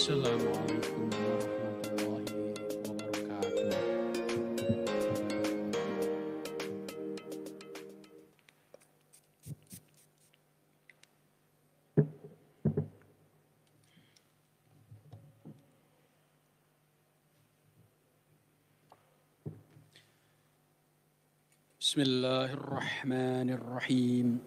Assalamualaikum warahmatullahi wabarakatuh. Bismillahirrahmanirrahim.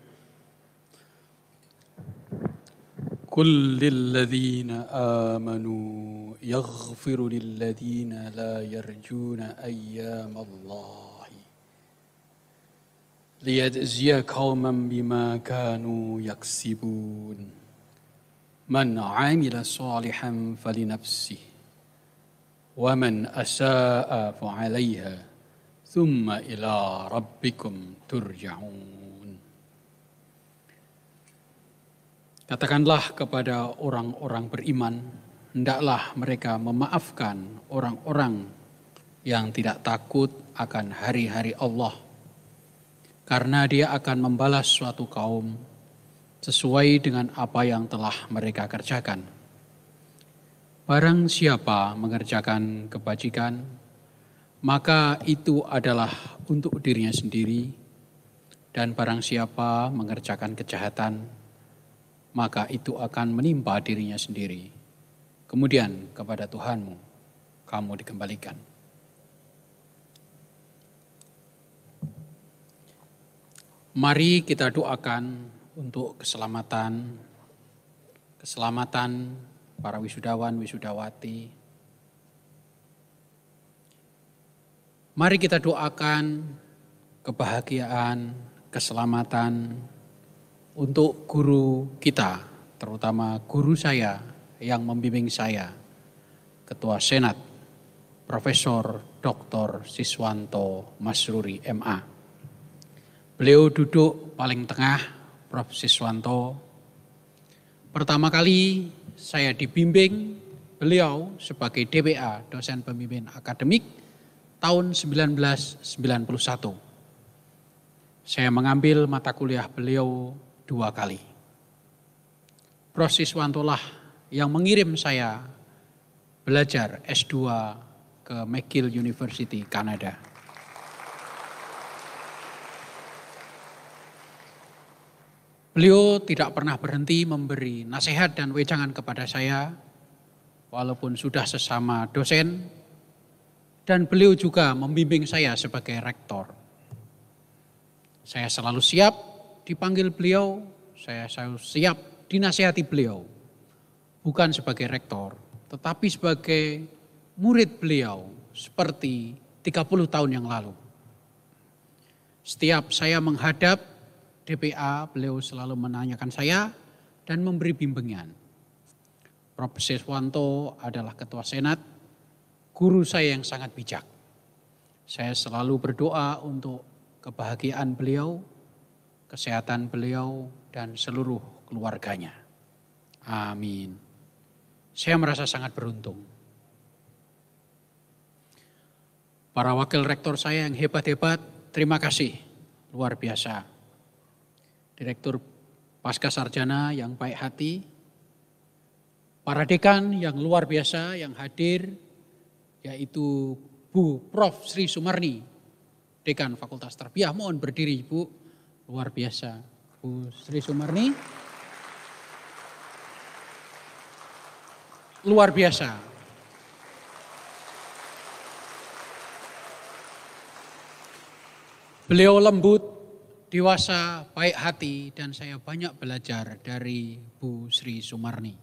Qul lilladzina amanu yaghfiru lilladzina la yarjuna ayyamallahi liyajziya qauman bima kanu yaksibun man 'amila shalihan falinafsihi wa man asaa fa 'alaiha thumma ila rabbikum turja'un. Katakanlah kepada orang-orang beriman, hendaklah mereka memaafkan orang-orang yang tidak takut akan hari-hari Allah, karena Dia akan membalas suatu kaum sesuai dengan apa yang telah mereka kerjakan. Barang siapa mengerjakan kebajikan, maka itu adalah untuk dirinya sendiri, dan barang siapa mengerjakan kejahatan, maka itu akan menimpa dirinya sendiri. Kemudian kepada Tuhanmu kamu dikembalikan. Mari kita doakan untuk keselamatan para wisudawan, wisudawati. Mari kita doakan kebahagiaan, keselamatan untuk guru kita, terutama guru saya yang membimbing saya, Ketua Senat, Profesor Dr. Siswanto Masruri MA. Beliau duduk paling tengah, Prof. Siswanto. Pertama kali saya dibimbing beliau sebagai DPA, dosen pembimbing akademik, tahun 1991. Saya mengambil mata kuliah beliau 2 kali. Prof. Siswanto lah yang mengirim saya belajar S2 ke McGill University, Kanada. Beliau tidak pernah berhenti memberi nasihat dan wejangan kepada saya, walaupun sudah sesama dosen, dan beliau juga membimbing saya sebagai rektor. Saya selalu siap dipanggil beliau, saya selalu siap dinasihati beliau. Bukan sebagai rektor, tetapi sebagai murid beliau seperti 30 tahun yang lalu. Setiap saya menghadap DPA, beliau selalu menanyakan saya dan memberi bimbingan. Prof. Siswanto adalah Ketua Senat, guru saya yang sangat bijak. Saya selalu berdoa untuk kebahagiaan beliau, kesehatan beliau, dan seluruh keluarganya. Amin. Saya merasa sangat beruntung. Para wakil rektor saya yang hebat-hebat, terima kasih, luar biasa. Direktur Pasca Sarjana yang baik hati, para dekan yang luar biasa yang hadir, yaitu Bu Prof. Sri Sumarni, Dekan Fakultas Tarbiyah. Mohon berdiri, Bu. Luar biasa, Bu Sri Sumarni. Luar biasa. Beliau lembut, dewasa, baik hati, dan saya banyak belajar dari Bu Sri Sumarni.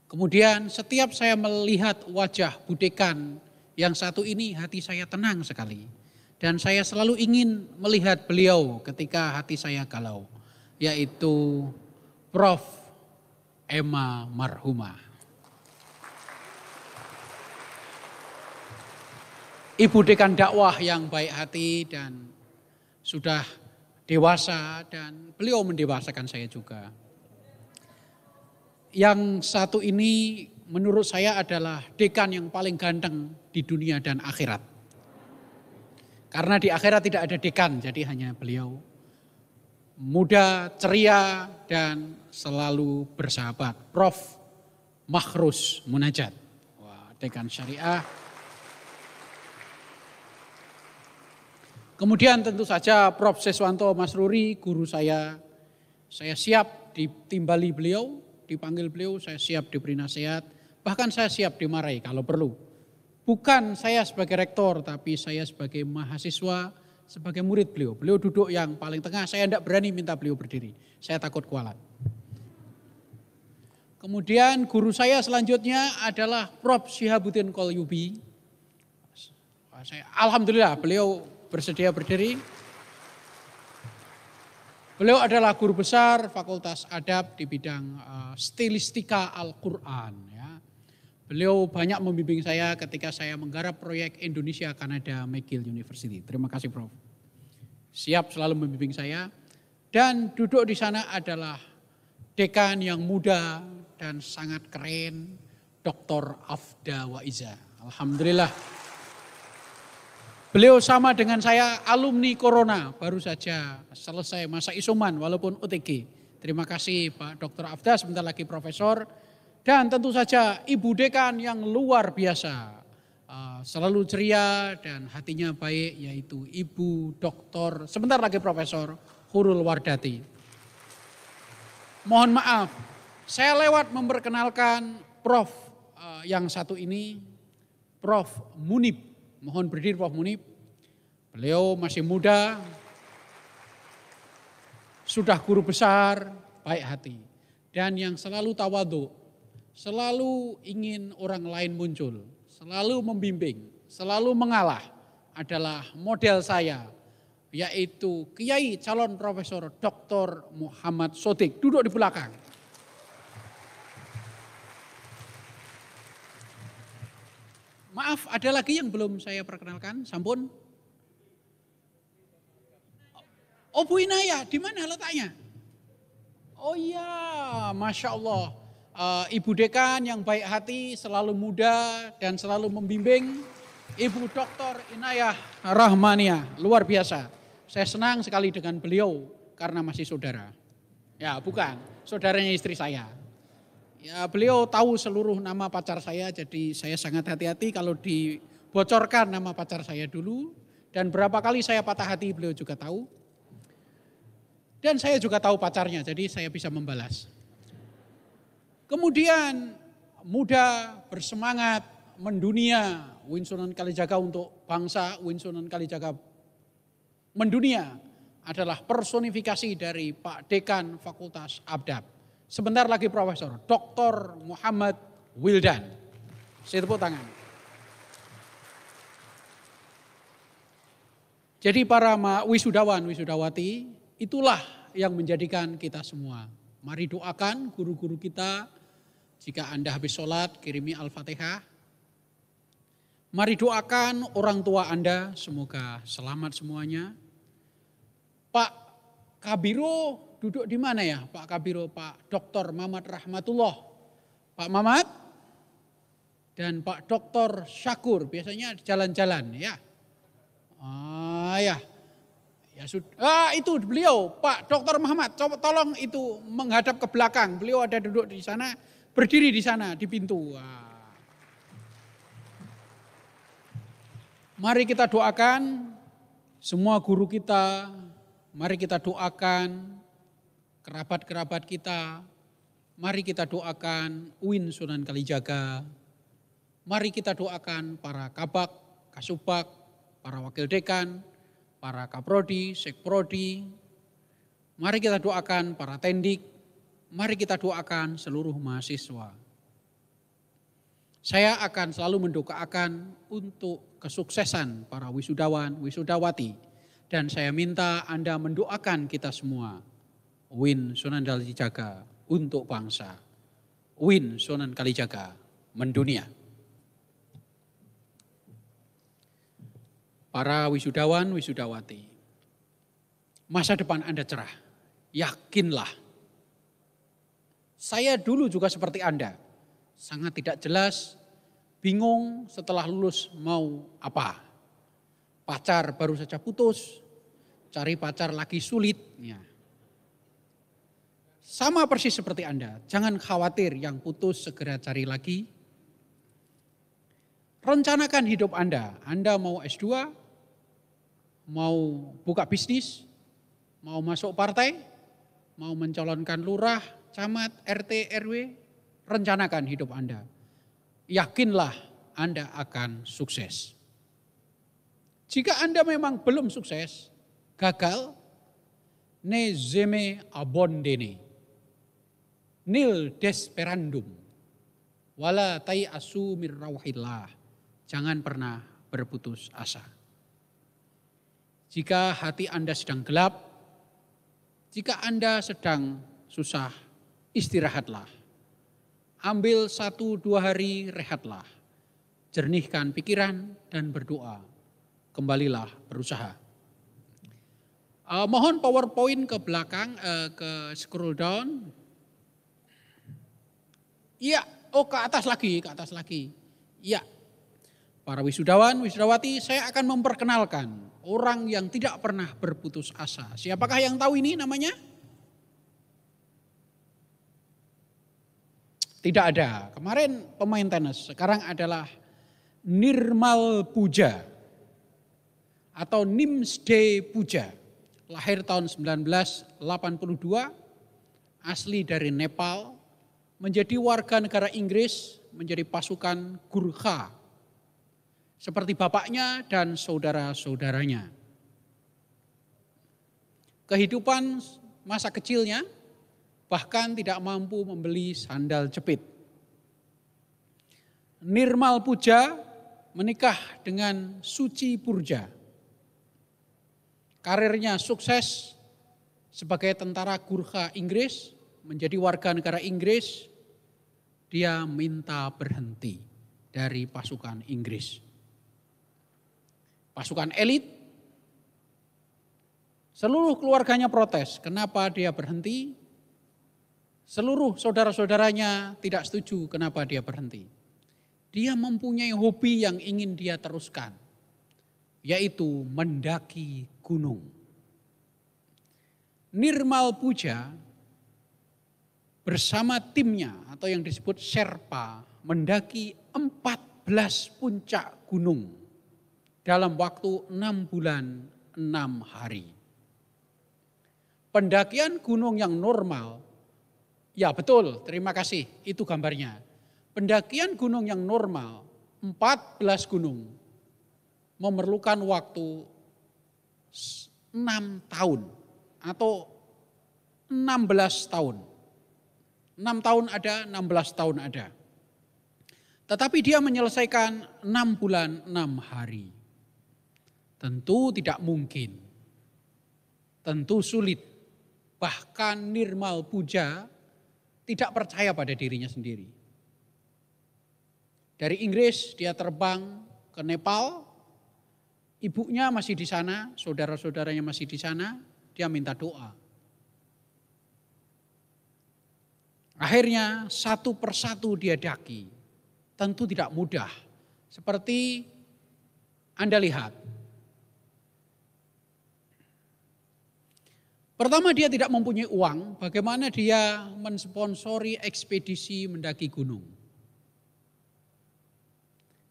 Kemudian setiap saya melihat wajah Bu Dekan yang satu ini, hati saya tenang sekali. Dan saya selalu ingin melihat beliau ketika hati saya galau, yaitu Prof. Emma Marhumah. Ibu Dekan dakwah yang baik hati dan sudah dewasa, dan beliau mendewasakan saya juga. Yang satu ini menurut saya adalah dekan yang paling ganteng di dunia dan akhirat. Karena di akhirat tidak ada dekan, jadi hanya beliau. Muda, ceria, dan selalu bersahabat. Prof. Makhrus Munajat. Wah, dekan syariah. Kemudian tentu saja Prof. Seswanto Masruri, guru saya siap ditimbali beliau, dipanggil beliau, saya siap diberi nasihat, bahkan saya siap dimarahi kalau perlu. Bukan saya sebagai rektor, tapi saya sebagai mahasiswa, sebagai murid beliau. Beliau duduk yang paling tengah, saya tidak berani minta beliau berdiri, saya takut kualat. Kemudian guru saya selanjutnya adalah Prof. Syihabuddin Qalyubi. Alhamdulillah beliau bersedia berdiri. Beliau adalah guru besar Fakultas Adab di bidang stilistika Al-Quran. Ya. Beliau banyak membimbing saya ketika saya menggarap proyek Indonesia Kanada McGill University. Terima kasih Prof. Siap selalu membimbing saya. Dan duduk di sana adalah dekan yang muda dan sangat keren, Dr. Afda Waiza. Alhamdulillah. Beliau sama dengan saya alumni Corona, baru saja selesai masa isoman walaupun OTG. Terima kasih Pak Dr. Afda, sebentar lagi profesor. Dan tentu saja Ibu Dekan yang luar biasa, selalu ceria dan hatinya baik, yaitu Ibu Dr. sebentar lagi Profesor Hurul Wardati. Mohon maaf, saya lewat memperkenalkan Prof. Yang satu ini, Prof. Munib. Mohon berdiri Prof. Munib. Beliau masih muda, sudah guru besar, baik hati. Dan yang selalu tawadhu, selalu ingin orang lain muncul, selalu membimbing, selalu mengalah adalah model saya. Yaitu Kiai calon Profesor Dr. Muhammad Sodik, duduk di belakang. Maaf, ada lagi yang belum saya perkenalkan, sampun. Oh Bu Inayah, di mana letaknya? Oh iya, Masya Allah. Ibu Dekan yang baik hati, selalu muda dan selalu membimbing. Ibu Dr. Inayah Rahmania, luar biasa. Saya senang sekali dengan beliau karena masih saudara. Ya bukan, saudaranya istri saya. Ya beliau tahu seluruh nama pacar saya, jadi saya sangat hati-hati kalau dibocorkan nama pacar saya dulu. Dan berapa kali saya patah hati beliau juga tahu. Dan saya juga tahu pacarnya, jadi saya bisa membalas. Kemudian muda, bersemangat, mendunia, Uin Sunan Kalijaga untuk bangsa, Uin Sunan Kalijaga mendunia adalah personifikasi dari Pak Dekan Fakultas Adab. Sebentar lagi Profesor Dr. Muhammad Wildan. Saya tepuk tangan. Jadi para wisudawan, wisudawati, itulah yang menjadikan kita semua. Mari doakan guru-guru kita. Jika Anda habis sholat, kirimi Al-Fatihah. Mari doakan orang tua Anda, semoga selamat semuanya. Pak Kabiro duduk di mana ya? Pak Kabiro, Pak Dr. Mamat Rahmatullah. Pak Mamat dan Pak Dr. Syakur, biasanya jalan-jalan ya. Ya. Ya sudah, itu beliau Pak Dr. Muhammad, coba tolong itu menghadap ke belakang. Beliau ada duduk di sana, berdiri di sana di pintu. Mari kita doakan semua guru kita, mari kita doakan kerabat-kerabat kita, mari kita doakan Uin Sunan Kalijaga, mari kita doakan para kabak, kasubag, para wakil dekan, para kaprodi, sekprodi, mari kita doakan para tendik, mari kita doakan seluruh mahasiswa. Saya akan selalu mendoakan untuk kesuksesan para wisudawan, wisudawati. Dan saya minta Anda mendoakan kita semua. Uin Sunan Kalijaga untuk bangsa. Uin Sunan Kalijaga mendunia. Para wisudawan, wisudawati, masa depan Anda cerah, yakinlah. Saya dulu juga seperti Anda, sangat tidak jelas, bingung setelah lulus mau apa. Pacar baru saja putus, cari pacar lagi sulit. Ya. Sama persis seperti Anda, jangan khawatir, yang putus segera cari lagi. Rencanakan hidup Anda mau S2, mau buka bisnis, mau masuk partai, mau mencalonkan lurah, camat, RT, RW, rencanakan hidup Anda. Yakinlah Anda akan sukses. Jika Anda memang belum sukses, gagal, ne zeme abondene, nil desperandum, wala tai asu mir rauhillah. Jangan pernah berputus asa. Jika hati Anda sedang gelap, jika Anda sedang susah, istirahatlah. Ambil 1-2 hari rehatlah. Jernihkan pikiran dan berdoa. Kembalilah berusaha. Mohon PowerPoint ke belakang, ke scroll down. Iya, ke atas lagi. Iya. Para wisudawan, wisudawati, saya akan memperkenalkan orang yang tidak pernah berputus asa. Siapakah yang tahu ini namanya? Tidak ada. Kemarin pemain tenis, sekarang adalah Nirmal Puja atau Nimsde Puja. Lahir tahun 1982, asli dari Nepal, menjadi warga negara Inggris, menjadi pasukan Gurkha. Seperti bapaknya dan saudara-saudaranya. Kehidupan masa kecilnya bahkan tidak mampu membeli sandal jepit. Nirmal Puja menikah dengan Suci Purja. Karirnya sukses sebagai tentara Gurkha Inggris, menjadi warga negara Inggris. Dia minta berhenti dari pasukan Inggris. Pasukan elit, seluruh keluarganya protes. Kenapa dia berhenti? Seluruh saudara-saudaranya tidak setuju kenapa dia berhenti. Dia mempunyai hobi yang ingin dia teruskan, yaitu mendaki gunung. Nirmal Puja bersama timnya atau yang disebut Sherpa mendaki 14 puncak gunung dalam waktu 6 bulan 6 hari. Pendakian gunung yang normal, ya betul, terima kasih, itu gambarnya. Pendakian gunung yang normal, 14 gunung, memerlukan waktu 6 tahun atau 16 tahun. 6 tahun ada, 16 tahun ada. Tetapi dia menyelesaikan 6 bulan 6 hari. Tentu tidak mungkin, tentu sulit. Bahkan Nirmal Puja tidak percaya pada dirinya sendiri. Dari Inggris dia terbang ke Nepal, ibunya masih di sana, saudara-saudaranya masih di sana, dia minta doa. Akhirnya satu persatu dia daki, tentu tidak mudah. Seperti Anda lihat. Pertama dia tidak mempunyai uang, bagaimana dia mensponsori ekspedisi mendaki gunung.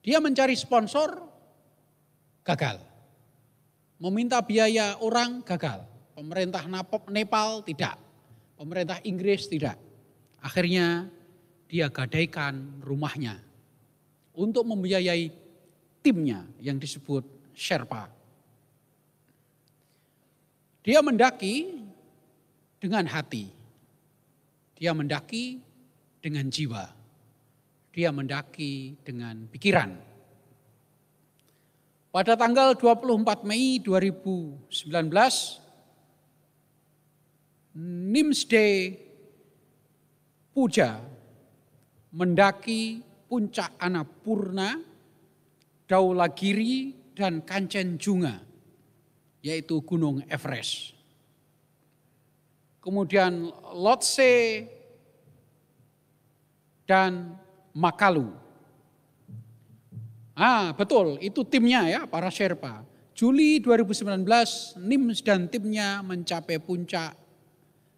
Dia mencari sponsor, gagal. Meminta biaya orang, gagal. Pemerintah Nepal tidak, pemerintah Inggris tidak. Akhirnya dia gadaikan rumahnya untuk membiayai timnya yang disebut Sherpa. Dia mendaki dengan hati, dia mendaki dengan jiwa, dia mendaki dengan pikiran. Pada tanggal 24 Mei 2019, Nimsde Puja mendaki puncak Annapurna, Dhaulagiri, dan Kanchenjunga, yaitu Gunung Everest. Kemudian Lhotse dan Makalu. Betul, itu timnya ya, para Sherpa. Juli 2019, Nims dan timnya mencapai puncak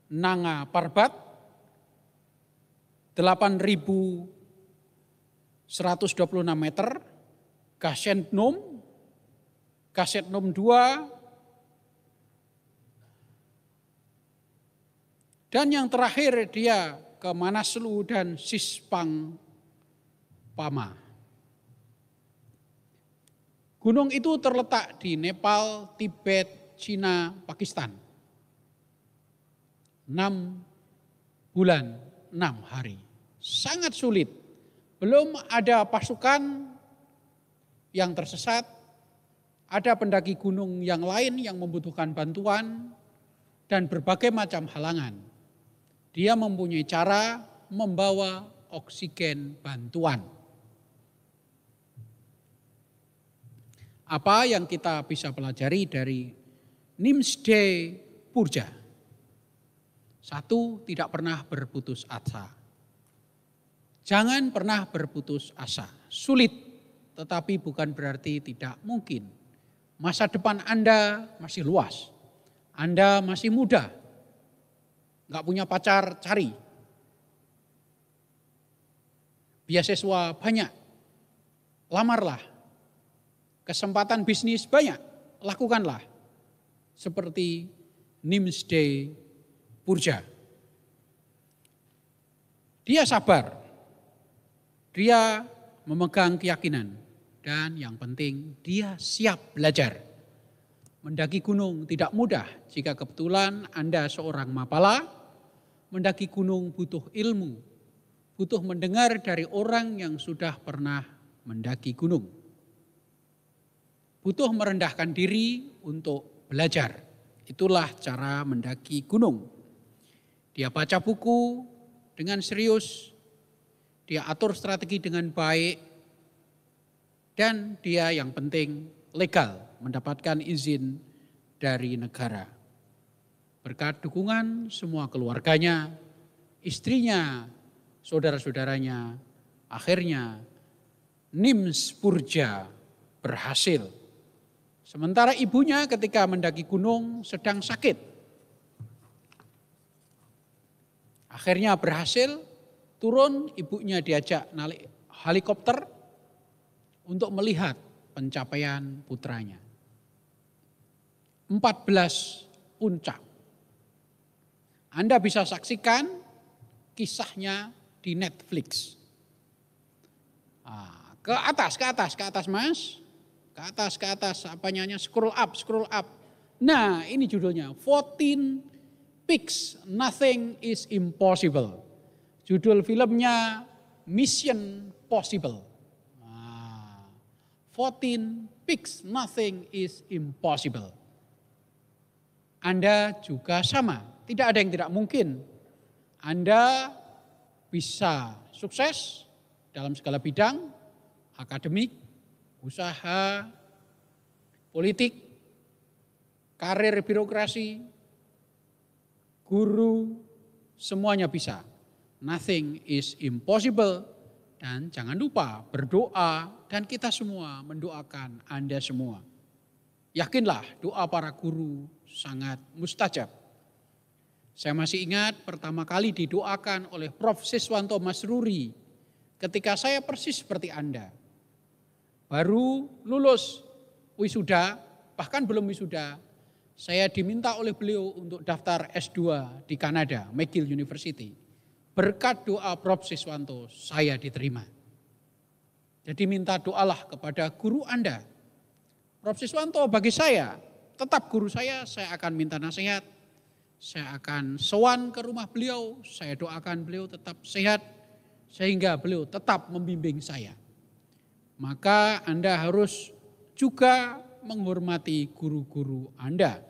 Nanga Parbat 8.126 meter, Gasentnum 2, dan yang terakhir dia ke Manaslu dan Sispangpama. Gunung itu terletak di Nepal, Tibet, Cina, Pakistan. 6 bulan, 6 hari. Sangat sulit. Belum ada pasukan yang tersesat, ada pendaki gunung yang lain yang membutuhkan bantuan, dan berbagai macam halangan. Dia mempunyai cara membawa oksigen bantuan. Apa yang kita bisa pelajari dari Nimsdei Purja? 1, tidak pernah berputus asa. Jangan pernah berputus asa. Sulit, tetapi bukan berarti tidak mungkin. Masa depan Anda masih luas. Anda masih muda. Enggak punya pacar, cari. Beasiswa banyak. Lamarlah. Kesempatan bisnis banyak, lakukanlah. Seperti Nimsdei Purja. Dia sabar, dia memegang keyakinan, dan yang penting dia siap belajar. Mendaki gunung tidak mudah jika kebetulan Anda seorang mapala. Mendaki gunung butuh ilmu, butuh mendengar dari orang yang sudah pernah mendaki gunung. Butuh merendahkan diri untuk belajar. Itulah cara mendaki gunung. Dia baca buku dengan serius, dia atur strategi dengan baik, dan dia yang penting legal, mendapatkan izin dari negara. Berkat dukungan semua keluarganya, istrinya, saudara-saudaranya, akhirnya Nims Purja berhasil. Sementara ibunya ketika mendaki gunung sedang sakit. Akhirnya berhasil turun, ibunya diajak naik helikopter untuk melihat pencapaian putranya. 14 puncak. Anda bisa saksikan kisahnya di Netflix. Ke atas Mas. Ke atas, scroll up. Nah, ini judulnya, 14 Peaks, Nothing is Impossible. Judul filmnya Mission Possible. 14 Peaks, Nothing is Impossible. Anda juga sama, tidak ada yang tidak mungkin. Anda bisa sukses dalam segala bidang, akademik, usaha, politik, karir birokrasi, guru, semuanya bisa. Nothing is impossible. Dan jangan lupa berdoa, dan kita semua mendoakan Anda semua. Yakinlah doa para guru sangat mustajab. Saya masih ingat pertama kali didoakan oleh Prof. Siswanto Masruri ketika saya persis seperti Anda. Baru lulus wisuda, bahkan belum wisuda, saya diminta oleh beliau untuk daftar S2 di Kanada, McGill University. Berkat doa Prof. Siswanto, saya diterima. Jadi minta doalah kepada guru Anda. Prof. Siswanto bagi saya, tetap guru saya akan minta nasihat, saya akan sowan ke rumah beliau, saya doakan beliau tetap sehat, sehingga beliau tetap membimbing saya. Maka Anda harus juga menghormati guru-guru Anda.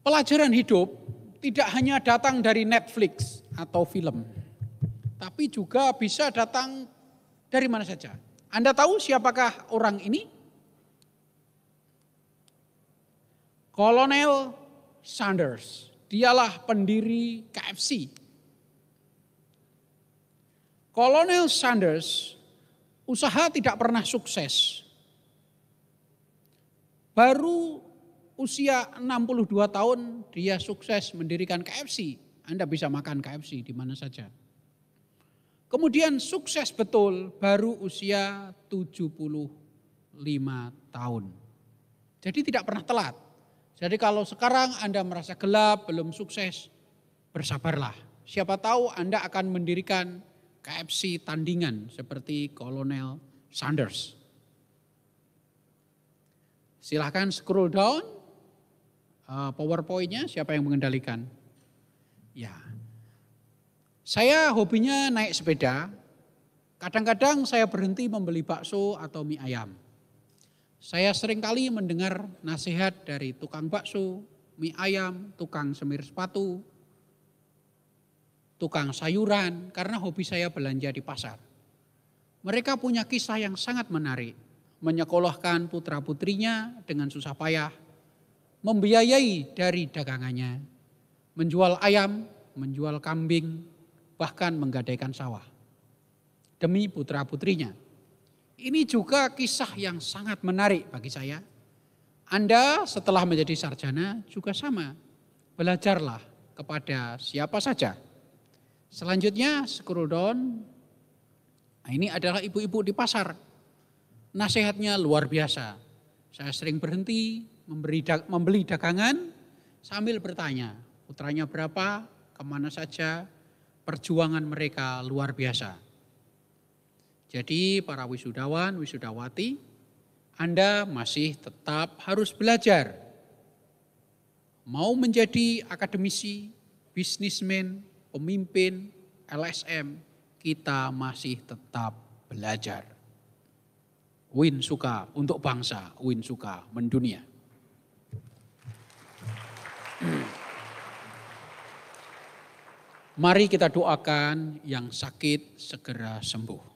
Pelajaran hidup tidak hanya datang dari Netflix atau film, tapi juga bisa datang dari mana saja. Anda tahu siapakah orang ini? Kolonel Sanders, dialah pendiri KFC. Kolonel Sanders usaha tidak pernah sukses. Baru usia 62 tahun dia sukses mendirikan KFC. Anda bisa makan KFC di mana saja. Kemudian sukses betul baru usia 75 tahun. Jadi tidak pernah telat. Jadi kalau sekarang Anda merasa gelap, belum sukses, bersabarlah. Siapa tahu Anda akan mendirikan KFC tandingan seperti Kolonel Sanders. Silahkan scroll down, PowerPoint-nya siapa yang mengendalikan? Ya, saya hobinya naik sepeda. Kadang-kadang saya berhenti membeli bakso atau mie ayam. Saya seringkali mendengar nasihat dari tukang bakso, mie ayam, tukang semir sepatu, tukang sayuran, karena hobi saya belanja di pasar. Mereka punya kisah yang sangat menarik, menyekolahkan putra-putrinya dengan susah payah, membiayai dari dagangannya, menjual ayam, menjual kambing, bahkan menggadaikan sawah demi putra-putrinya. Ini juga kisah yang sangat menarik bagi saya. Anda setelah menjadi sarjana juga sama, belajarlah kepada siapa saja. Selanjutnya scroll down. Nah, ini adalah ibu-ibu di pasar. Nasihatnya luar biasa. Saya sering berhenti membeli dagangan sambil bertanya, putranya berapa, kemana saja, perjuangan mereka luar biasa. Jadi para wisudawan, wisudawati, Anda masih tetap harus belajar. Mau menjadi akademisi, bisnismen, pemimpin, LSM, kita masih tetap belajar. Win suka untuk bangsa, win suka mendunia. Mari kita doakan yang sakit segera sembuh.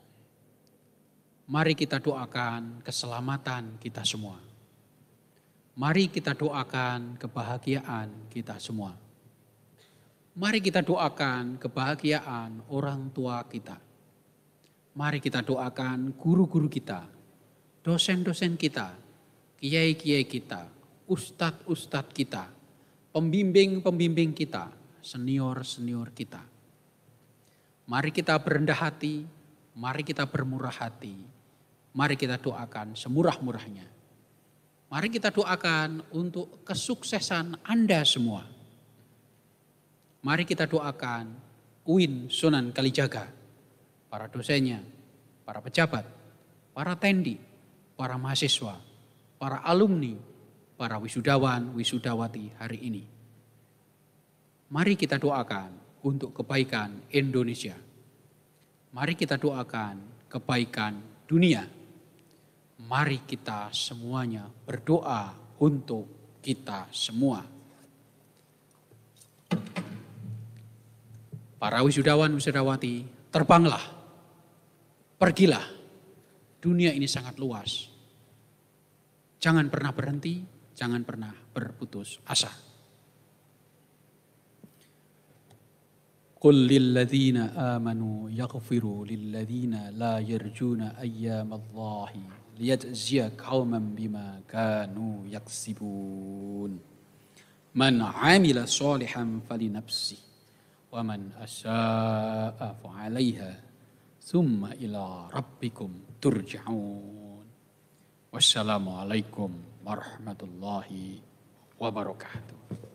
Mari kita doakan keselamatan kita semua. Mari kita doakan kebahagiaan kita semua. Mari kita doakan kebahagiaan orang tua kita. Mari kita doakan guru-guru kita, dosen-dosen kita, kiai-kiai kita, ustadz-ustadz kita, pembimbing-pembimbing kita, senior-senior kita. Mari kita berendah hati, mari kita bermurah hati. Mari kita doakan semurah-murahnya. Mari kita doakan untuk kesuksesan Anda semua. Mari kita doakan UIN Sunan Kalijaga, para dosennya, para pejabat, para tendi, para mahasiswa, para alumni, para wisudawan, wisudawati hari ini. Mari kita doakan untuk kebaikan Indonesia. Mari kita doakan kebaikan dunia. Mari kita semuanya berdoa untuk kita semua. Para wisudawan, wisudawati, terbanglah, pergilah. Dunia ini sangat luas. Jangan pernah berhenti, jangan pernah berputus asa. Qul lilladzina amanu yaghfiru lilladzina la yarjuna ayyamallahi liyajziya qauman bima kanu yaksibun. Man 'amila sholihan falinafsihi wa man asaa'a fa'alaiha thumma ila rabbikum turja'un. Wassalamualaikum warahmatullahi wabarakatuh.